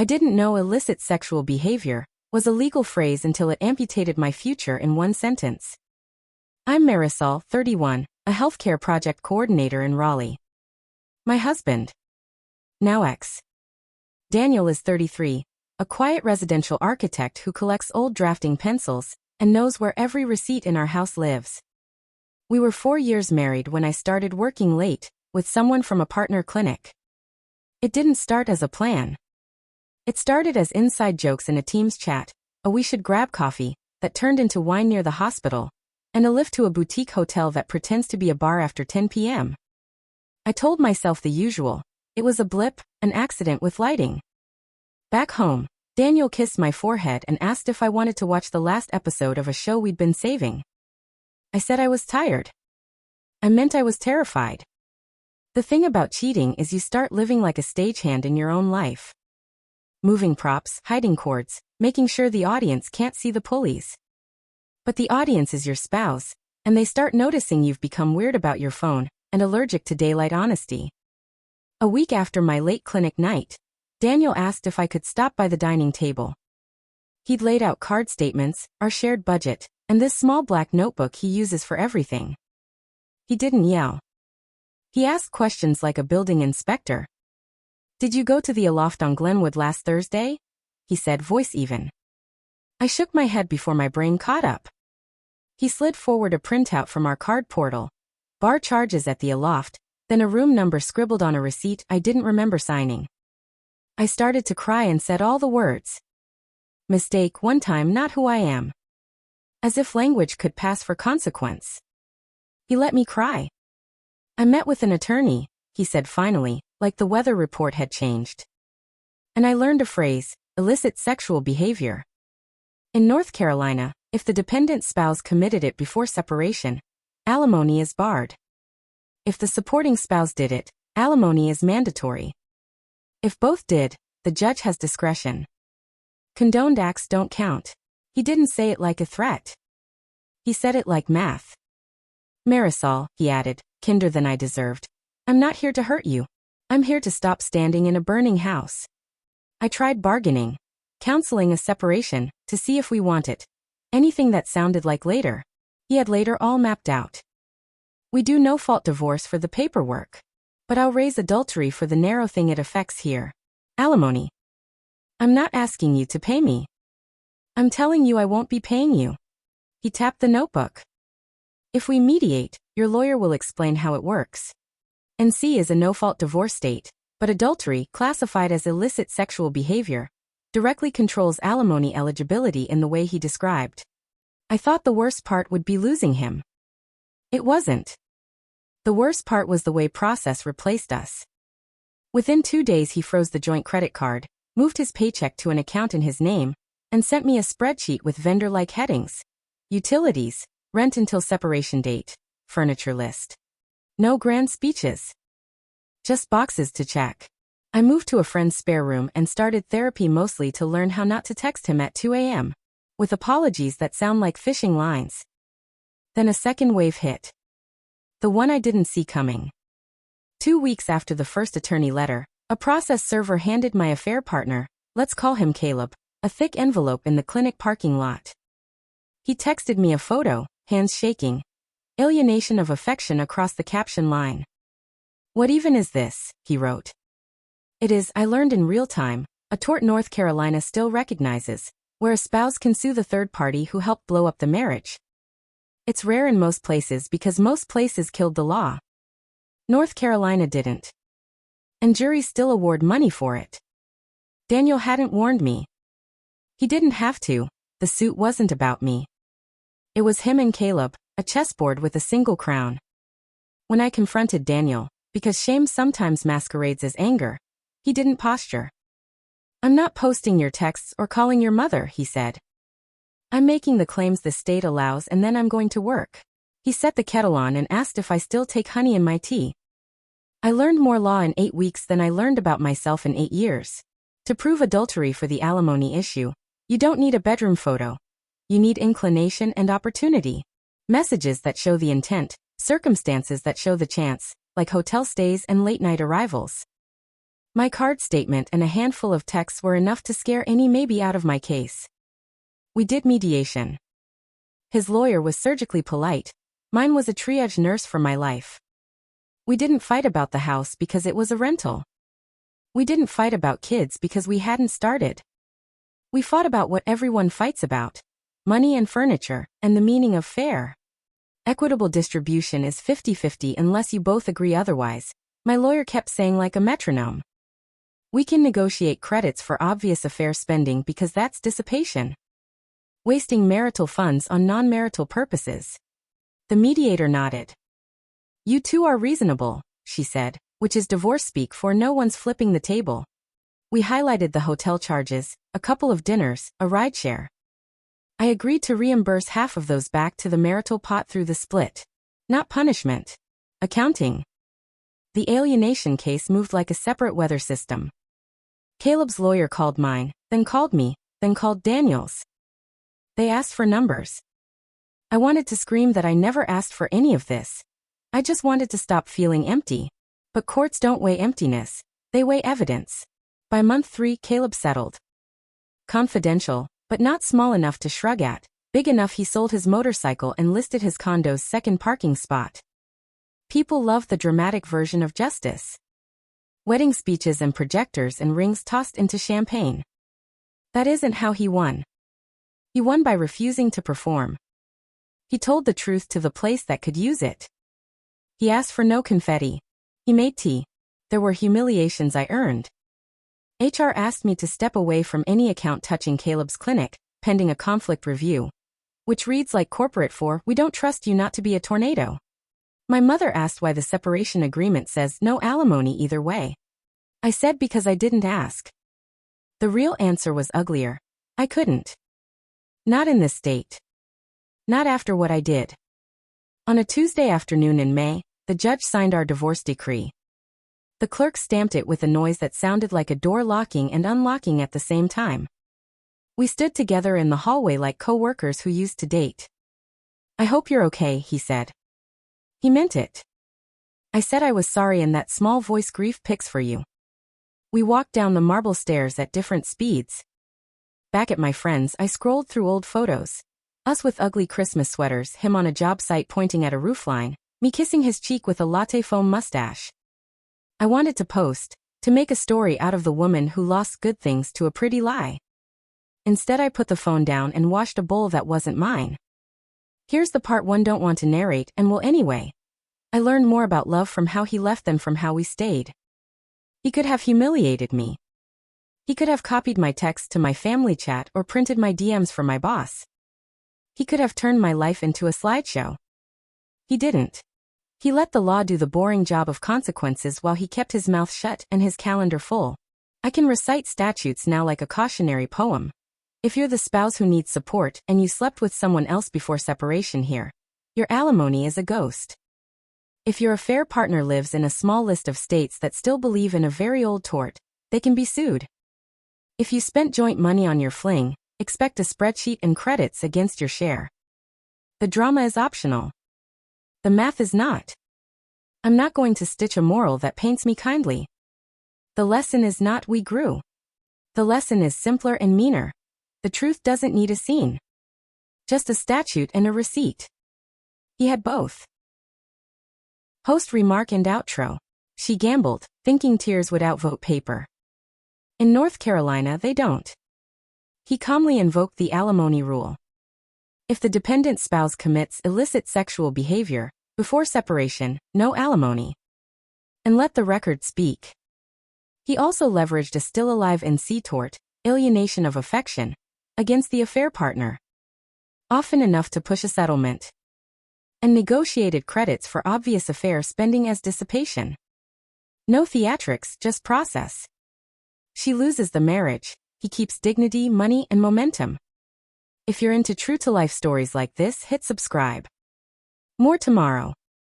I didn't know illicit sexual behavior was a legal phrase until it amputated my future in one sentence. I'm Marisol, 31, a healthcare project coordinator in Raleigh. My husband, now ex, Daniel, is 33, a quiet residential architect who collects old drafting pencils and knows where every receipt in our house lives. We were 4 years married when I started working late with someone from a partner clinic. It didn't start as a plan. It started as inside jokes in a Teams chat, a "we should grab coffee" that turned into wine near the hospital, and a lift to a boutique hotel that pretends to be a bar after 10 p.m. I told myself the usual. It was a blip, an accident with lighting. Back home, Daniel kissed my forehead and asked if I wanted to watch the last episode of a show we'd been saving. I said I was tired. I meant I was terrified. The thing about cheating is you start living like a stagehand in your own life. Moving props, hiding cords, making sure the audience can't see the pulleys. But the audience is your spouse, and they start noticing you've become weird about your phone and allergic to daylight honesty. A week after my late clinic night, Daniel asked if I could stop by the dining table. He'd laid out card statements, our shared budget, and this small black notebook he uses for everything. He didn't yell. He asked questions like a building inspector. "Did you go to the Aloft on Glenwood last Thursday?" he said, voice even. I shook my head before my brain caught up. He slid forward a printout from our card portal. Bar charges at the Aloft, then a room number scribbled on a receipt I didn't remember signing. I started to cry and said all the words. Mistake, one time, not who I am. As if language could pass for consequence. He let me cry. I met with an attorney, he said finally, like the weather report had changed. And I learned a phrase, illicit sexual behavior. In North Carolina, if the dependent spouse committed it before separation, alimony is barred. If the supporting spouse did it, alimony is mandatory. If both did, the judge has discretion. Condoned acts don't count. He didn't say it like a threat. He said it like math. Marisol, he added, kinder than I deserved. I'm not here to hurt you. I'm here to stop standing in a burning house. I tried bargaining, counseling a separation, to see if we want it. Anything that sounded like later. He had later all mapped out. We do no-fault divorce for the paperwork. But I'll raise adultery for the narrow thing it affects here. Alimony. I'm not asking you to pay me. I'm telling you I won't be paying you. He tapped the notebook. If we mediate, your lawyer will explain how it works. NC is a no-fault divorce state, but adultery, classified as illicit sexual behavior, directly controls alimony eligibility in the way he described. I thought the worst part would be losing him. It wasn't. The worst part was the way process replaced us. Within 2 days he froze the joint credit card, moved his paycheck to an account in his name, and sent me a spreadsheet with vendor-like headings. Utilities, rent until separation date, furniture list. No grand speeches. Just boxes to check. I moved to a friend's spare room and started therapy mostly to learn how not to text him at 2 a.m. with apologies that sound like fishing lines. Then a second wave hit. The one I didn't see coming. 2 weeks after the first attorney letter, a process server handed my affair partner, let's call him Caleb, a thick envelope in the clinic parking lot. He texted me a photo, hands shaking. Alienation of affection across the caption line. What even is this, he wrote. It is, I learned in real time, a tort North Carolina still recognizes, where a spouse can sue the third party who helped blow up the marriage. It's rare in most places because most places killed the law. North Carolina didn't. And juries still award money for it. Daniel hadn't warned me. He didn't have to. The suit wasn't about me. It was him and Caleb, a chessboard with a single crown. When I confronted Daniel, because shame sometimes masquerades as anger, he didn't posture. I'm not posting your texts or calling your mother, he said. I'm making the claims the state allows and then I'm going to work. He set the kettle on and asked if I still take honey in my tea. I learned more law in 8 weeks than I learned about myself in 8 years. To prove adultery for the alimony issue, you don't need a bedroom photo. You need inclination and opportunity. Messages that show the intent, circumstances that show the chance, like hotel stays and late-night arrivals. My card statement and a handful of texts were enough to scare any maybe out of my case. We did mediation. His lawyer was surgically polite. Mine was a triage nurse for my life. We didn't fight about the house because it was a rental. We didn't fight about kids because we hadn't started. We fought about what everyone fights about: money and furniture, and the meaning of fair. Equitable distribution is 50-50 unless you both agree otherwise, my lawyer kept saying like a metronome. We can negotiate credits for obvious affair spending because that's dissipation. Wasting marital funds on non-marital purposes. The mediator nodded. You two are reasonable, she said, which is divorce speak for no one's flipping the table. We highlighted the hotel charges, a couple of dinners, a rideshare. I agreed to reimburse half of those back to the marital pot through the split. Not punishment. Accounting. The alienation case moved like a separate weather system. Caleb's lawyer called mine, then called me, then called Daniel's. They asked for numbers. I wanted to scream that I never asked for any of this. I just wanted to stop feeling empty. But courts don't weigh emptiness, they weigh evidence. By month 3, Caleb settled. Confidential, but not small enough to shrug at, big enough he sold his motorcycle and listed his condo's second parking spot. People love the dramatic version of justice. Wedding speeches and projectors and rings tossed into champagne. That isn't how he won. He won by refusing to perform. He told the truth to the place that could use it. He asked for no confetti. He made tea. There were humiliations I earned. HR asked me to step away from any account touching Caleb's clinic, pending a conflict review. Which reads like corporate for, we don't trust you not to be a tornado. My mother asked why the separation agreement says no alimony either way. I said because I didn't ask. The real answer was uglier. I couldn't. Not in this state. Not after what I did. On a Tuesday afternoon in May, the judge signed our divorce decree. The clerk stamped it with a noise that sounded like a door locking and unlocking at the same time. We stood together in the hallway like co-workers who used to date. I hope you're okay, he said. He meant it. I said I was sorry and that small voice grief picks for you. We walked down the marble stairs at different speeds. Back at my friends, I scrolled through old photos. Us with ugly Christmas sweaters, him on a job site pointing at a roofline, me kissing his cheek with a latte foam mustache. I wanted to post, to make a story out of the woman who lost good things to a pretty lie. Instead I put the phone down and washed a bowl that wasn't mine. Here's the part one don't want to narrate and will anyway. I learned more about love from how he left than from how we stayed. He could have humiliated me. He could have copied my text to my family chat or printed my DMs for my boss. He could have turned my life into a slideshow. He didn't. He let the law do the boring job of consequences while he kept his mouth shut and his calendar full. I can recite statutes now like a cautionary poem. If you're the spouse who needs support and you slept with someone else before separation here, your alimony is a ghost. If your affair partner lives in a small list of states that still believe in a very old tort, they can be sued. If you spent joint money on your fling, expect a spreadsheet and credits against your share. The drama is optional. The math is not. I'm not going to stitch a moral that paints me kindly. The lesson is not we grew. The lesson is simpler and meaner. The truth doesn't need a scene. Just a statute and a receipt. He had both. Host remark and outro. She gambled, thinking tears would outvote paper. In North Carolina they don't. He calmly invoked the alimony rule. If the dependent spouse commits illicit sexual behavior, before separation, no alimony. And let the record speak. He also leveraged a still-alive NC tort, alienation of affection, against the affair partner. Often enough to push a settlement. And negotiated credits for obvious affair spending as dissipation. No theatrics, just process. She loses the marriage, he keeps dignity, money, and momentum. If you're into true-to-life stories like this, hit subscribe. More tomorrow.